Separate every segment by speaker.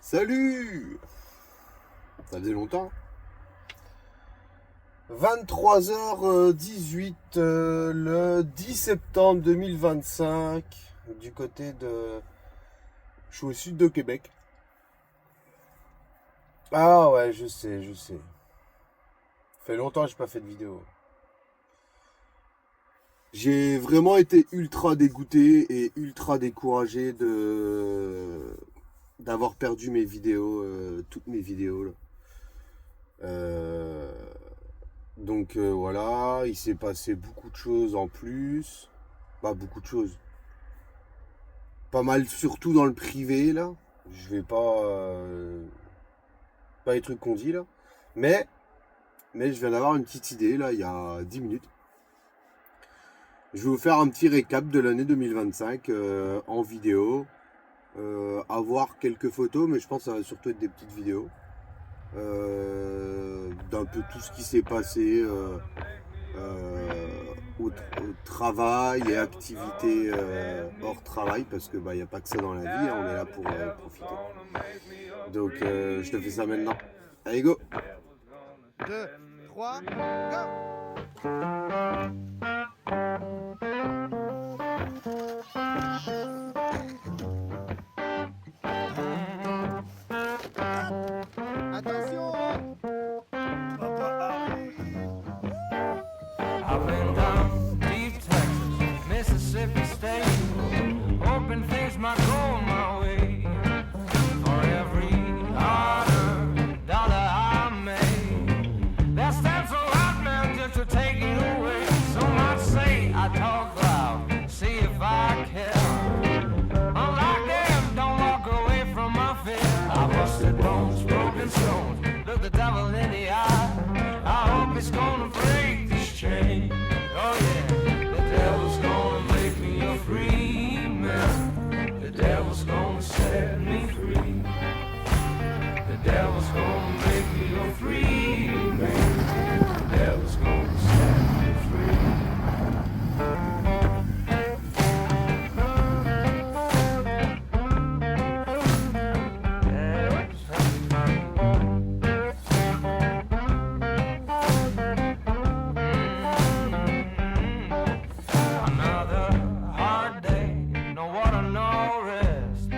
Speaker 1: Salut! Ça faisait longtemps. 23h18 le 10 septembre 2025 du côté de... Je suis au sud de Québec. Ah ouais, je sais. Ça fait longtemps que j'ai pas fait de vidéo. J'ai vraiment été ultra dégoûté et ultra découragé d'avoir perdu mes vidéos, toutes mes vidéos là. Donc voilà, il s'est passé beaucoup de choses en plus. Pas beaucoup de choses. Pas mal, surtout dans le privé là. Je vais pas les trucs qu'on dit là. Mais je viens d'avoir une petite idée là, il y a 10 minutes. Je vais vous faire un petit récap de l'année 2025 en vidéo. Avoir quelques photos, mais je pense que ça va surtout être des petites vidéos. D'un peu tout ce qui s'est passé au travail et activités hors travail, parce que y a pas que ça dans la vie, hein, on est là pour profiter. Donc je te fais ça maintenant. Allez go!
Speaker 2: 2, 3, go! Attention!
Speaker 3: I've been down deep Texas, Mississippi State, hoping things might go my way. For every dollar I made, that stands a lot, man, just to take it away. Some might say I talk loud, see if I care. Unlike them, don't walk away from my fear. I busted bones, broken stones, look the devil in the eye. I hope it's gonna break this chain. Oh yeah, the devil's gonna make me a free man. The devil's gonna set me free. The devil's gonna make me a free man. The devil's gonna set me free. Another hard day, no water, no rest.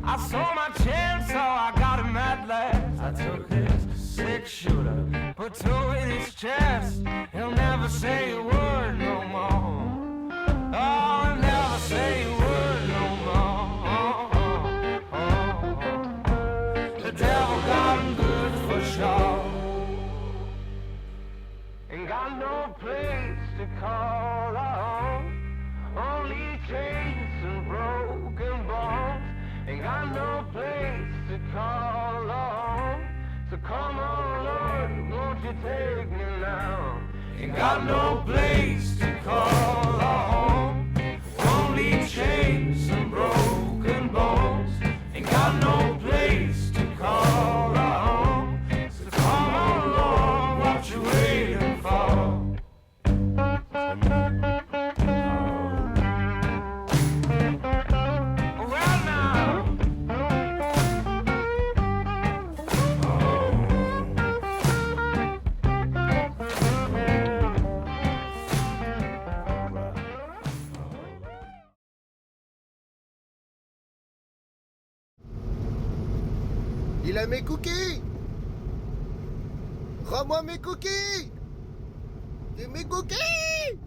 Speaker 3: I saw my chance, so I got him at last. I took his 6-shooter, put 2 in his chest. He'll never say a word no more. Oh, he'll never say a word no more. The devil got him good for sure. Ain't got no place to call home. Only chains and broken bones. Ain't got no place to call home. So come on, Lord, won't you take me now? Ain't got no place to call home. Only chains and broken bones. Ain't got no place to call home. So come on, Lord, what you waiting for? Well now,
Speaker 2: Il a mes cookies! Rends-moi mes cookies! Et mes cookies!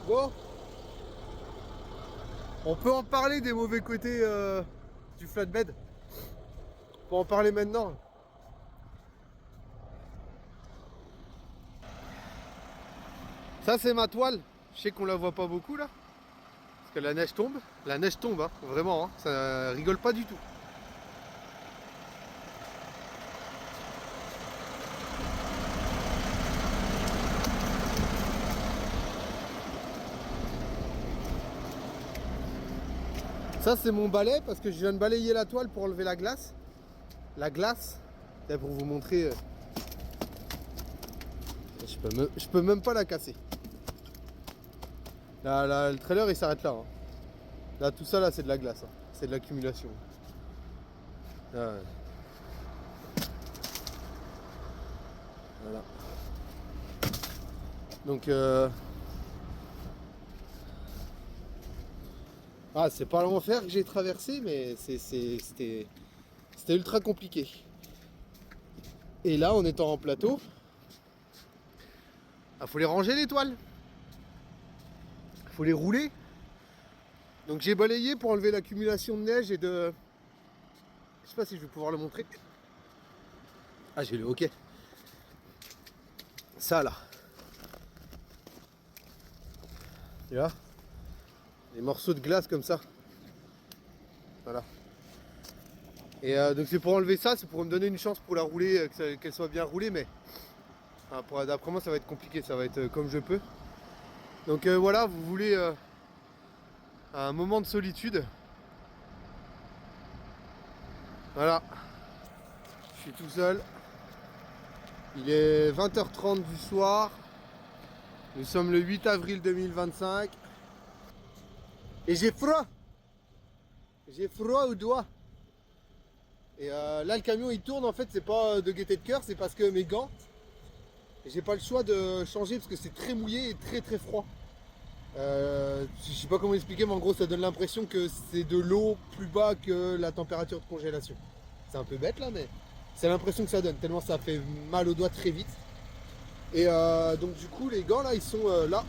Speaker 2: Bon. On peut en parler des mauvais côtés du flatbed. On peut en parler maintenant. Ça c'est ma toile. Je sais qu'on la voit pas beaucoup là. Parce que la neige tombe. La neige tombe, hein, vraiment. Hein. Ça rigole pas du tout. Ça c'est mon balai parce que je viens de balayer la toile pour enlever la glace. La glace, là, pour vous montrer. Je peux même pas la casser. Là, le trailer il s'arrête là. Hein. Là tout ça là c'est de la glace. Hein. C'est de l'accumulation. Voilà. Donc ah, c'est pas l'enfer que j'ai traversé, mais c'était ultra compliqué. Et là, en étant en plateau, il faut les ranger les toiles. Il faut les rouler. Donc j'ai balayé pour enlever l'accumulation de neige et de... Je sais pas si je vais pouvoir le montrer. Ah, j'ai le hockey. Ça là. Tu vois ? Des morceaux de glace comme ça. Voilà. Et donc c'est pour enlever ça, c'est pour me donner une chance pour la rouler, qu'elle soit bien roulée, mais d'après moi ça va être compliqué, ça va être comme je peux. Donc voilà, vous voulez un moment de solitude. Voilà. Je suis tout seul. Il est 20h30 du soir. Nous sommes le 8 avril 2025. Et j'ai froid. J'ai froid aux doigts. Et là le camion il tourne, en fait c'est pas de gaieté de cœur, c'est parce que mes gants, j'ai pas le choix de changer parce que c'est très mouillé et très très froid. Je sais pas comment expliquer, mais en gros ça donne l'impression que c'est de l'eau plus bas que la température de congélation. C'est un peu bête là, mais c'est l'impression que ça donne, tellement ça fait mal aux doigts très vite. Et donc du coup les gants là ils sont là.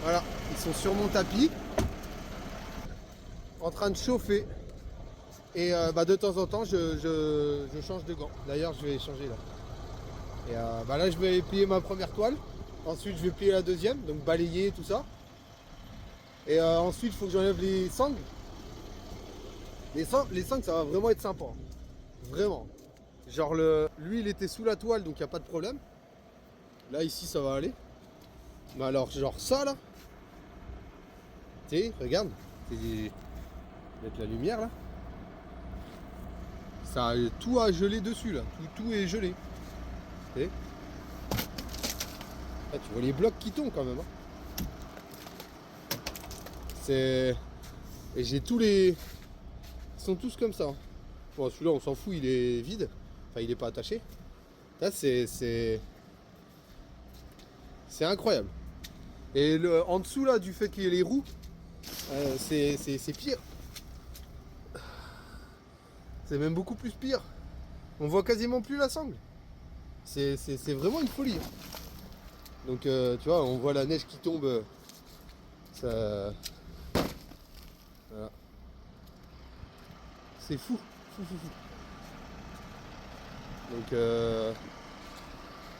Speaker 2: Voilà, ils sont sur mon tapis, en train de chauffer. Et de temps en temps je change de gants. D'ailleurs je vais changer là. Et là je vais plier ma première toile. Ensuite je vais plier la deuxième, donc balayer tout ça. Et ensuite il faut que j'enlève les sangles. Les sangles ça va vraiment être sympa. Vraiment. Genre lui il était sous la toile donc il n'y a pas de problème. Là ici ça va aller. Mais alors genre ça là. Tu sais, regarde. Mettre la lumière là. Ça a tout à geler dessus là. Tout est gelé. Tu sais. Ah, tu vois les blocs qui tombent quand même. Hein. C'est. Et j'ai tous les. Ils sont tous comme ça. Bon celui-là on s'en fout, il est vide. Enfin il est pas attaché. Là c'est incroyable. Et en dessous là du fait qu'il y ait les roues, c'est pire. C'est même beaucoup plus pire. On voit quasiment plus la sangle. C'est vraiment une folie. Donc tu vois, on voit la neige qui tombe. Ça... Voilà. C'est fou. Fou. Donc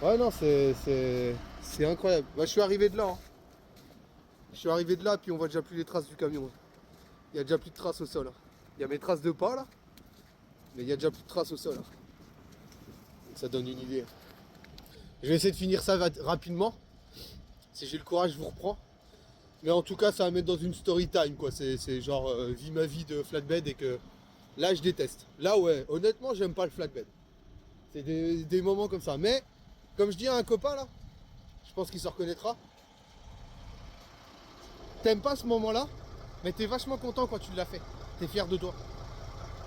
Speaker 2: ouais non c'est incroyable. Bah, je suis arrivé de là. Hein. Je suis arrivé de là puis on voit déjà plus les traces du camion. Il y a déjà plus de traces au sol. Hein. Il y a mes traces de pas là. Mais il y a déjà plus de traces au sol. Hein. Donc, ça donne une idée. Je vais essayer de finir ça rapidement. Si j'ai le courage, je vous reprends. Mais en tout cas, ça va mettre dans une story time quoi. C'est genre vis ma vie de flatbed et que là je déteste. Là ouais, honnêtement, j'aime pas le flatbed. C'est des moments comme ça. Mais comme je dis à un copain là, je pense qu'il se reconnaîtra. T'aimes pas ce moment-là, mais t'es vachement content quand tu l'as fait. T'es fier de toi.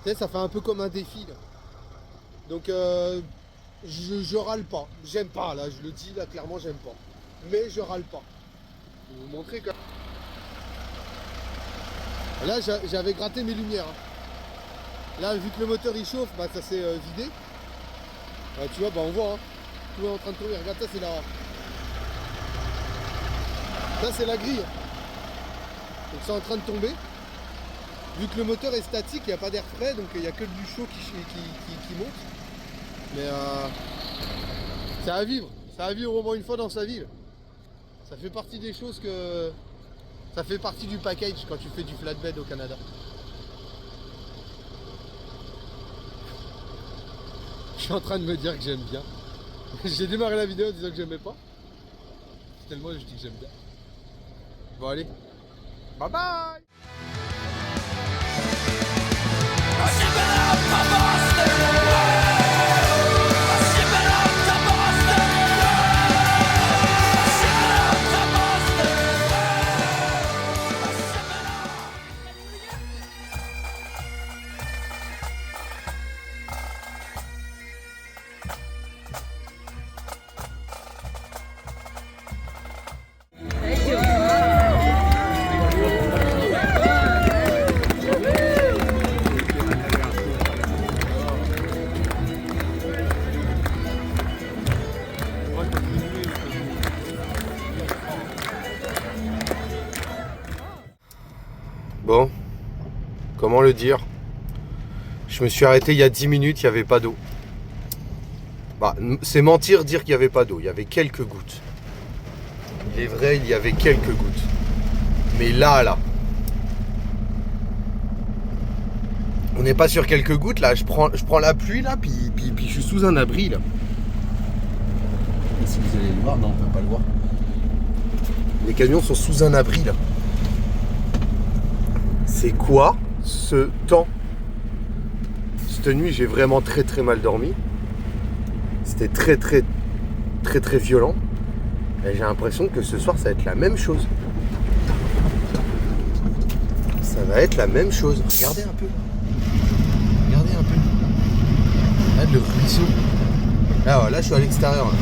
Speaker 2: Tu sais, ça fait un peu comme un défi là. Donc je râle pas. J'aime pas là, je le dis là clairement, j'aime pas. Mais je râle pas. Je vais vous montrer que. Là j'avais gratté mes lumières. Hein. Là vu que le moteur il chauffe, bah ça s'est vidé. Tu vois, bah on voit, hein. Tout est en train de tomber. Regarde, ça c'est la. Ça c'est la grille. Donc c'est en train de tomber. Vu que le moteur est statique, il n'y a pas d'air frais, donc il n'y a que du chaud qui monte. Mais ça va vivre. Ça va vivre au moins une fois dans sa vie. Ça fait partie des choses que. Ça fait partie du package quand tu fais du flatbed au Canada. Je suis en train de me dire que j'aime bien. J'ai démarré la vidéo en disant que j'aimais pas. Tellement je dis que j'aime bien. Bon allez. Bye bye. comment le dire? Je me suis arrêté il y a 10 minutes, il n'y avait pas d'eau. Bah, c'est mentir dire qu'il n'y avait pas d'eau, il y avait quelques gouttes. Il est vrai, il y avait quelques gouttes. Mais là, on n'est pas sur quelques gouttes, là. Je prends la pluie, là, puis je suis sous un abri, là.
Speaker 1: Et si vous allez le voir, non, on ne peut pas le voir.
Speaker 2: Les camions sont sous un abri, là. C'est quoi ce temps? Cette nuit, j'ai vraiment très très mal dormi. C'était très violent. Et j'ai l'impression que ce soir, ça va être la même chose. Ça va être la même chose. Regardez un peu. Regardez un peu. Regarde le ruisseau. Là, je suis à l'extérieur. Là.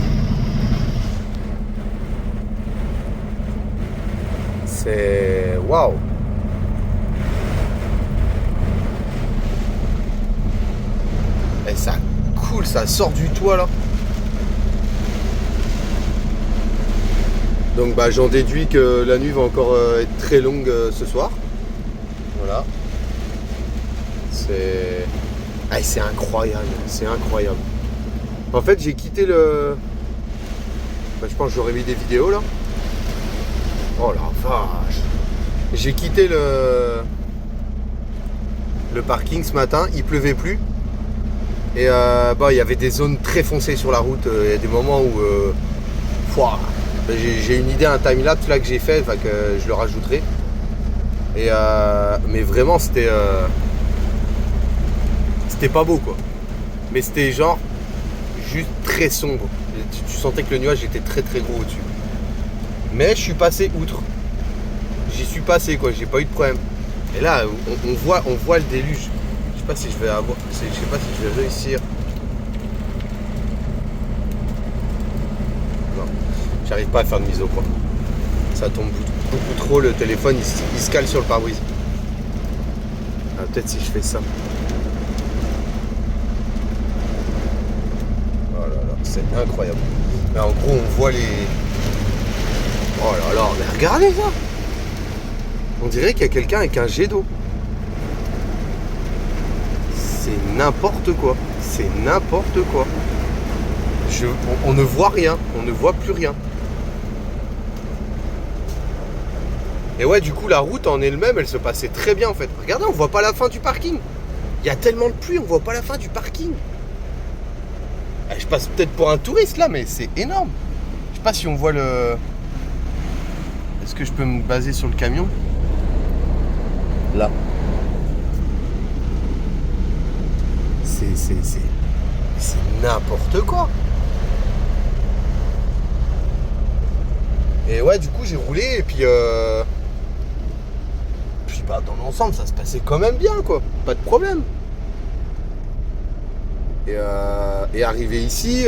Speaker 2: C'est... Waouh. Et ça coule, ça sort du toit là. Donc bah j'en déduis que la nuit va encore être très longue ce soir. Voilà. C'est... Ah, c'est incroyable, c'est incroyable. En fait j'ai quitté le... Bah, je pense que j'aurais mis des vidéos là. Oh la vache. J'ai quitté le parking ce matin, il pleuvait plus. Et bah, il y avait des zones très foncées sur la route. Il y a des moments où j'ai une idée, un timelapse là que j'ai fait, que je le rajouterai. Et mais vraiment c'était pas beau quoi. Mais c'était genre juste très sombre. Tu sentais que le nuage était très gros au-dessus. Mais je suis passé outre. J'y suis passé quoi, j'ai pas eu de problème. Et là on voit le déluge. Je sais pas si je vais avoir. Je sais pas si je vais réussir. Non, j'arrive pas à faire de mise au point. Ça tombe beaucoup trop, le téléphone il se cale sur le pare-brise. Ah, peut-être si je fais ça. Oh là là, c'est incroyable. Mais en gros on voit les. Oh là là, mais regardez ça. On dirait qu'il y a quelqu'un avec un jet d'eau. C'est n'importe quoi. C'est n'importe quoi. On ne voit rien. On ne voit plus rien. Et ouais, du coup, la route en elle-même, elle se passait très bien en fait. Regardez, on voit pas la fin du parking. Il y a tellement de pluie, on voit pas la fin du parking. Je passe peut-être pour un touriste là, mais c'est énorme. Je sais pas si on voit le... Est-ce que je peux me baser sur le camion? Là. C'est n'importe quoi. Et ouais, du coup, j'ai roulé et puis bah, dans l'ensemble, ça se passait quand même bien, quoi. Pas de problème. Et arrivé ici,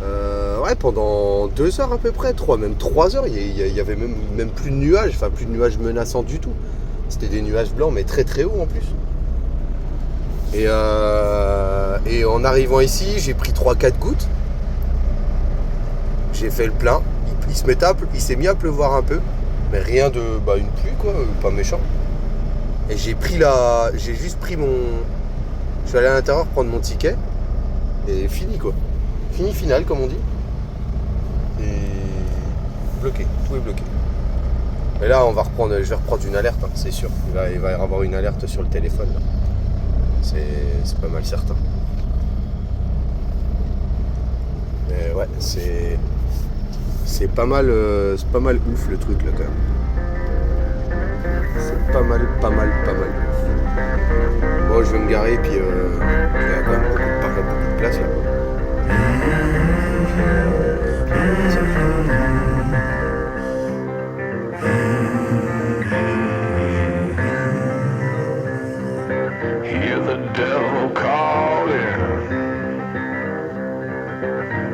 Speaker 2: ouais, pendant 2 heures à peu près, même 3 heures, il y avait même plus de nuages, enfin plus de nuages menaçants du tout. C'était des nuages blancs, mais très hauts en plus. Et en arrivant ici, j'ai pris 3-4 gouttes. J'ai fait le plein. Il s'est mis à pleuvoir un peu. Mais rien de... Bah une pluie quoi, pas méchant. Et j'ai juste pris mon... Je suis allé à l'intérieur prendre mon ticket. Et fini quoi. Fini final comme on dit. Et... bloqué, tout est bloqué. Et là je vais reprendre une alerte, hein, c'est sûr. Il va y avoir une alerte sur le téléphone là. C'est pas mal certain. Mais ouais, c'est pas mal ouf le truc là quand même. C'est pas mal. Bon, je vais me garer puis il y a quand même beaucoup de place là.
Speaker 3: Hear the devil calling.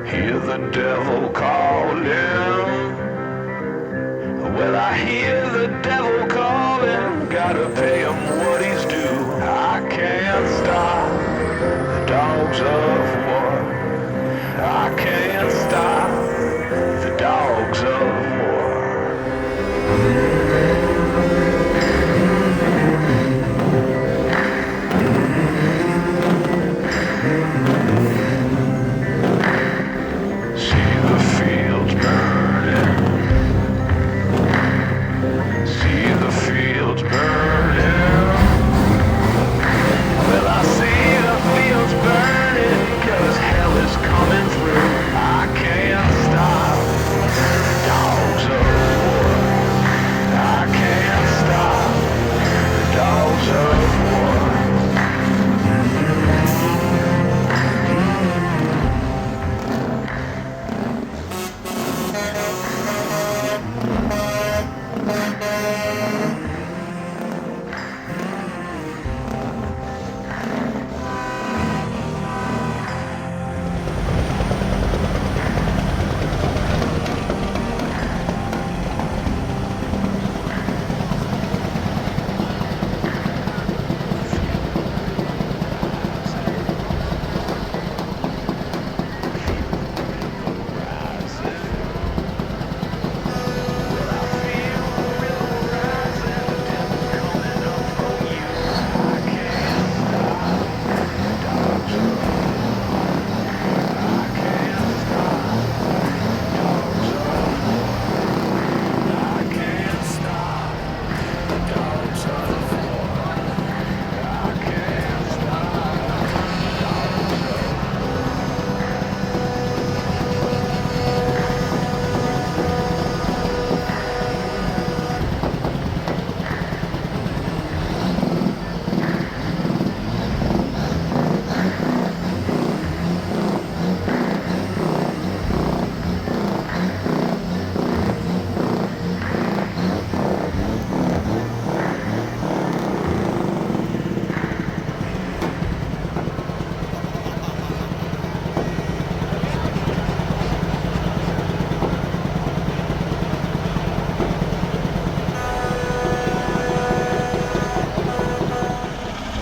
Speaker 3: Hear the devil calling. Well, I hear the devil calling. Gotta pay him what he's due. I can't stop the dogs of war. I can't stop the dogs of war.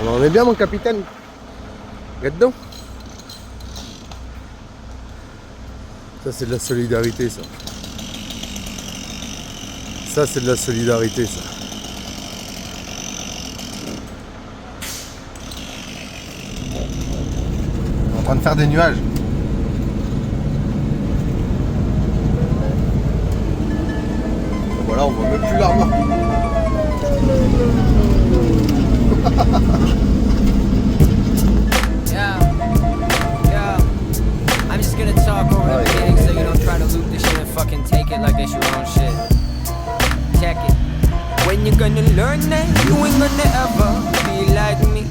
Speaker 2: On en est bien, mon capitaine. Regarde donc. Ça, c'est de la solidarité, ça. Ça, c'est de la solidarité, ça. On est en train de faire des nuages. Voilà, on voit même plus la remorque.
Speaker 3: Yeah. I'm just gonna talk over the beginning so you don't try to loop this shit and fucking take it like it's your own shit. Check it. When you gonna learn that you ain't gonna ever be like me,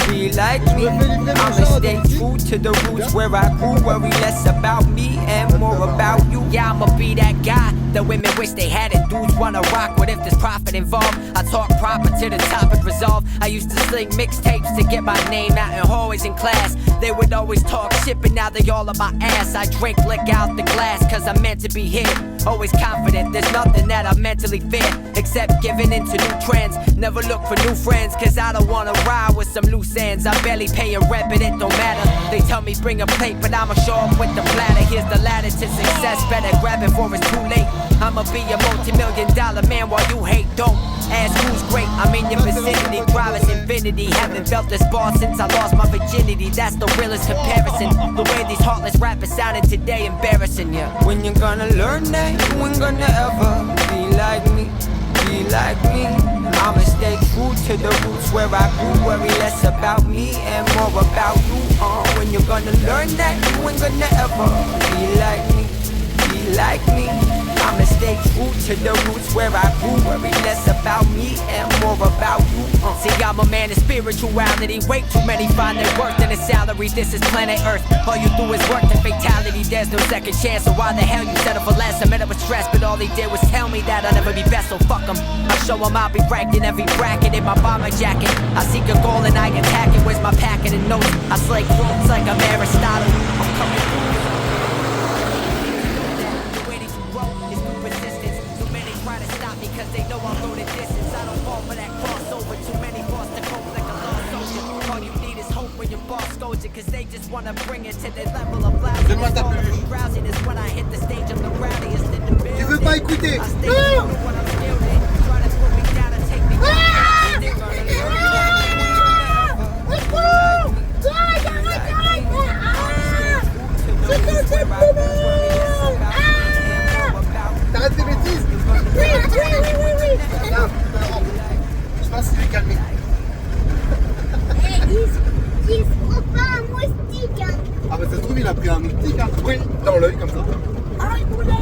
Speaker 3: be like me. I'ma stay true to the roots where I grew, worry less about me and more about you. Yeah, I'ma be that guy the women wish they had it. Dudes wanna rock, what if there's profit involved? I talk proper to the topic resolved. I used to sling mixtapes to get my name out in hallways in class. They would always talk shit, but now they all on my ass. I drink lick out the glass, cause I'm meant to be here. Always confident, there's nothing that I mentally fear except giving into new trends. Never look for new friends, cause I don't wanna ride with some loose ends. I barely pay a rent, but it don't matter. They tell me bring a plate, but I'ma show up with the platter. Here's the ladder to success, better grab it before it's too late. I'ma be a multi-million-dollar man while you hate. Don't ask who's great, I'm in your vicinity. Drive is infinity, haven't felt this bar since I lost my virginity. That's the realest comparison. The way these heartless rappers sounding today, embarrassing, yeah. When you're gonna learn that you ain't gonna ever be like me, be like me. I'ma stay true to the roots where I grew, worry less about me and more about you. When you're gonna learn that you ain't gonna ever be like me, be like me. I'ma stay true to the roots where I grew, worry less about me and more about you. See, I'm a man of spirituality. Way too many find their worth in a salary. This is planet Earth. All you do is work to fatality. There's no second chance. So why the hell you settle for less? I met up with stress, but all they did was tell me that I'll never be best. So fuck them. I show them I'll be ranked in every bracket in my bomber jacket. I seek a goal and I attack it. Where's my packet of notes? I slay quotes like I'm Aristotle. I'm coming through. Cause they know I'm loaded distance. I don't fall for that crossover. Too many bars to cope like a lost soldier. All you need is hope when your boss scolds you. Cause they just wanna bring it to the level of loudness. Drowsiness when I hit the stage, I'm the rowdiest in the building.
Speaker 2: Tu veux pas écouter?
Speaker 3: Non!
Speaker 2: T'arrêtes tes bêtises?
Speaker 4: Oui.
Speaker 2: Là, je pense qu'il est calmé.
Speaker 4: Il se prend pas un moustique. Hein.
Speaker 2: Ah bah ça se trouve il a pris un moustique, hein. Oui, dans l'œil comme ça.
Speaker 4: Ah, il voulait.